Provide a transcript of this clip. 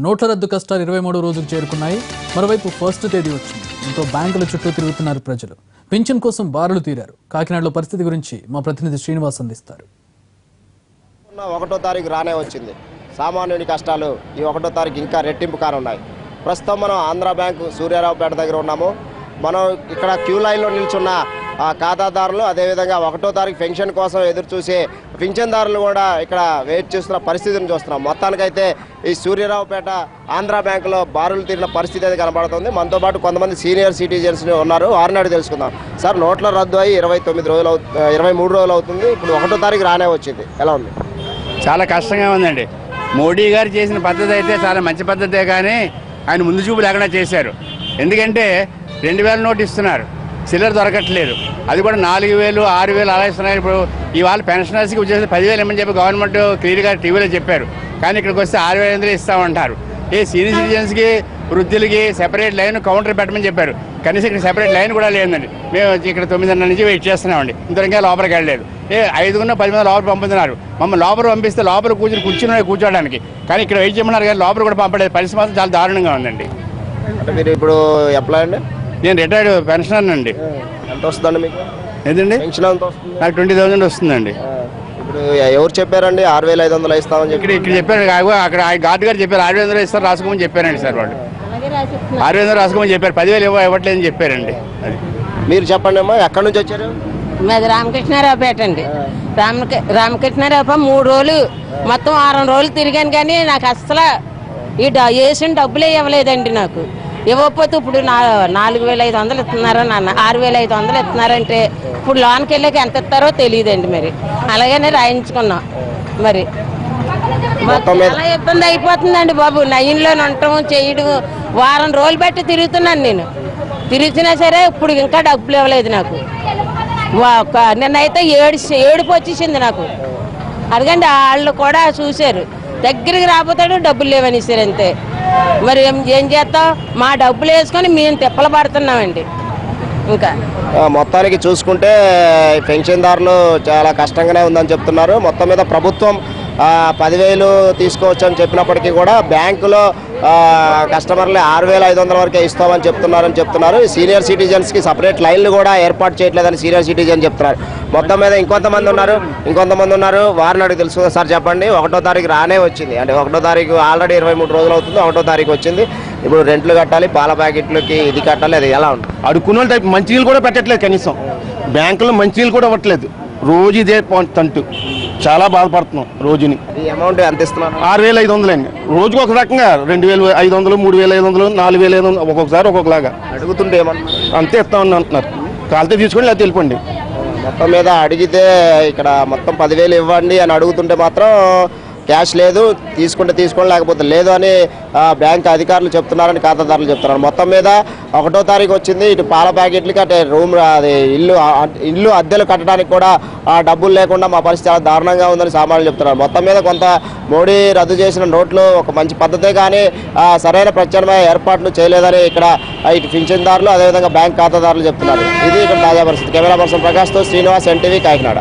నోట్ల రద్దు కష్టాలు 23 రోజుకు చేరుకున్నాయి. మరోవైపు ఫస్ట్ తేదీ వచ్చింది. దీంతో బ్యాంకుల చుట్టూ తిరుగుతున్నారు ప్రజలు. పింఛన్ కోసం బారులు తీరారు. కాకినాడలో పరిస్థితి గురించి మా ప్రతినిధి శ్రీనివాస్ అందిస్తారు. 1వ తారీఖు రానే వచ్చింది. సామాన్యుని కష్టాలు ఈ 1వ తారీఖు ఇంకా రెట్టింపు కానున్నాయి. ప్రస్తుతం మనం ఆంధ్ర బ్యాంకు సూర్యారావుపేట దగ్గర ఉన్నాము. మనం ఇక్కడ క్యూ లైన్లో నిల్చున్న ఖాతాదారులు, అదేవిధంగా 1వ తారీఖు పెన్షన్ కోసం ఎదురు చూసే పింఛన్దారులు కూడా ఇక్కడ వెయిట్ చేస్తున్న పరిస్థితిని చూస్తున్నాం. మొత్తానికైతే ఈ సూర్యారావుపేట ఆంధ్ర బ్యాంకులో బారులు తీరిన పరిస్థితి అయితే కనబడుతుంది. మనతో పాటు కొంతమంది సీనియర్ సిటిజన్స్ ఉన్నారు. వారిని అడిగి తెలుసుకుందాం. సార్, నోట్ల రద్దు అయ్యి 23 రోజులు అవుతుంది. ఇప్పుడు 1వ తారీఖు రానే వచ్చింది. ఎలా ఉంది? చాలా కష్టంగా ఉందండి. మోడీ గారు చేసిన పద్ధతి అయితే చాలా మంచి పద్ధతే, కానీ ఆయన ముందు చూపు లేకుండా చేశారు. ఎందుకంటే 2000 నోటు ఇస్తున్నారు, చిల్లర దొరకట్లేదు. అది కూడా 4000, 6000 అలా ఇస్తున్నారు. ఇప్పుడు ఇవాళ పెన్షనర్స్కి వచ్చేసి 10,000 ఇమ్మని చెప్పి గవర్నమెంట్ క్లియర్గా టీవీలో చెప్పారు. కానీ ఇక్కడికి వస్తే 6,500 ఇస్తామంటారు. సీనియర్ సిటిజన్స్కి, వృద్ధులకి సెపరేట్ లైన్ కౌంటర్ పెట్టమని చెప్పారు. కనీసం ఇక్కడ సెపరేట్ లైన్ కూడా లేదండి. మేము ఇక్కడ 9:30 నుంచి వెయిట్ చేస్తున్నామండి. ఇంతవరకు లోపలికి వెళ్ళలేదు. 5 10 మంది లోపల పంపుతున్నారు. మమ్మల్ని లోపల పంపిస్తే లోపల కూర్చోడానికి, కానీ ఇక్కడ వెయిట్ చేయమన్నారు. కానీ లోపల కూడా పంపలేదు. పరిస్థితి మాత్రం చాలా దారుణంగా ఉందండి. అంటే మీరు ఇప్పుడు ఎంప్లాయ్ అండి? నేను రిటైర్డ్ పెన్షనర్ అండి. ఎంత వస్తుందండి మీకు? ఏంటండి పెన్షన్ ఎంత వస్తుంది? నాకు 20,000 వస్తుందండి. ఇప్పుడు ఎవరు చెప్పారండి 6,500 ఇస్తామని చెప్పి? ఇక్కడ చెప్పారు. అక్కడ గార్డు గారు చెప్పారు 6,500 ఇస్తారు, రాసుకోమని చెప్పారండి. సార్ వాళ్ళు 6,500 రాసుకోమని చెప్పారు. 10,000 ఇవ్వట్లేదని చెప్పారండి. అది మీరు చెప్పండి అమ్మా, ఎక్కడి నుంచి వచ్చారు? మాది రామకృష్ణారావుపేట అండి. రామకృష్ణారావు 3 రోజులు మొత్తం 6 రోజులు తిరిగాను, కానీ నాకు అసలు వేసిన డబ్బులే ఇవ్వలేదండి. నాకు ఇవ్వకపోతే ఇప్పుడు 4,500 ఇస్తున్నారో నాన్న, 6,500 ఇస్తున్నారంటే ఇప్పుడు లోన్కి వెళ్ళాక ఎంత ఇస్తారో తెలియదండి. మరి అలాగనే రాయించుకున్నాం. మరి చాలా ఇబ్బంది అయిపోతుందండి బాబు. నయంలో ఉండటం చేయడం వారం రోజులు బట్టి తిరుగుతున్నాను నేను. తిరుగుతున్నా సరే ఇప్పుడు ఇంకా డబ్బులు ఇవ్వలేదు నాకు. నిన్నైతే ఏడుపు వచ్చేసింది నాకు. అడగండి, వాళ్ళు కూడా చూశారు. దగ్గరికి రాబోతాడు డబ్బులు లేవనిసారు అంతే. మరి ఏం చేస్తాం? మా డబ్బులు వేసుకొని మేము తిప్పలు పడుతున్నామండి. ఇంకా మొత్తానికి చూసుకుంటే పెన్షన్దారులు చాలా కష్టంగానే ఉందని చెప్తున్నారు. మొత్తం మీద ప్రభుత్వం 10,000 తీసుకోవచ్చు అని చెప్పినప్పటికీ కూడా బ్యాంకులో కస్టమర్లు 6,500 వరకే ఇస్తామని చెప్తున్నారు. సీనియర్ సిటిజన్స్కి సపరేట్ లైన్లు కూడా ఏర్పాటు చేయట్లేదని సీనియర్ సిటిజన్ చెప్తున్నారు. మొత్తం మీద ఇంకొంతమంది ఉన్నారు. వారిని అడిగి తెలుసుకుందాం. సార్ చెప్పండి, 1వ తారీఖు రానే వచ్చింది. అంటే 1వ తారీఖు ఆల్రెడీ 23 రోజులు అవుతుంది. 1వ తారీఖు వచ్చింది. ఇప్పుడు రెంట్లు కట్టాలి, పాల ప్యాకెట్లకి ఇది కట్టాలి. అది ఎలా ఉంటుంది? అడుక్కున్న వాళ్ళు టైప్ మంచినీళ్ళు కూడా పెట్టట్లేదు. కనీసం బ్యాంకులో మంచినీళ్ళు కూడా ఇవ్వట్లేదు. రోజు ఇదే తంటు. చాలా బాధపడుతున్నాం. రోజుని అమౌంట్ ఎంత ఇస్తున్నారు? 6,500 అండి. రోజుకు ఒక రకంగా 2,500, 3,500, 4,500 ఒక్కొక్కసారి ఒక్కొక్కలాగా అడుగుతుంటే ఏమన్నా అంతే ఇస్తామని అంటున్నారు. కాలితే తీసుకొని లేదా తెలిపండి. మొత్తం మీద అడిగితే ఇక్కడ మొత్తం 10,000 ఇవ్వండి అని అడుగుతుంటే మాత్రం క్యాష్ లేదు, తీసుకుంటే తీసుకోండి, లేకపోతే లేదు అని బ్యాంక్ అధికారులు చెప్తున్నారని ఖాతాదారులు చెప్తున్నారు. మొత్తం మీద 1వ తారీఖు వచ్చింది. ఇటు పాల ప్యాకెట్లకి, అంటే రూమ్ అది ఇల్లు అద్దెలు కట్టడానికి కూడా డబ్బులు లేకుండా మా పరిస్థితి చాలా దారుణంగా ఉందని సామాన్యులు చెప్తున్నారు. మొత్తం మీద కొంత మోడీ రద్దు చేసిన నోట్లు ఒక మంచి పద్ధతే, కానీ సరైన ప్రత్యామ్నాయ ఏర్పాట్లు చేయలేదని ఇక్కడ ఇటు పింఛన్దారులు, అదేవిధంగా బ్యాంక్ ఖాతాదారులు చెప్తున్నారు. ఇది ఇక్కడ తాజా పరిస్థితి. కెమెరా పర్సన్ ప్రకాష్తో శ్రీనివాస్, NTV, కాకినాడ.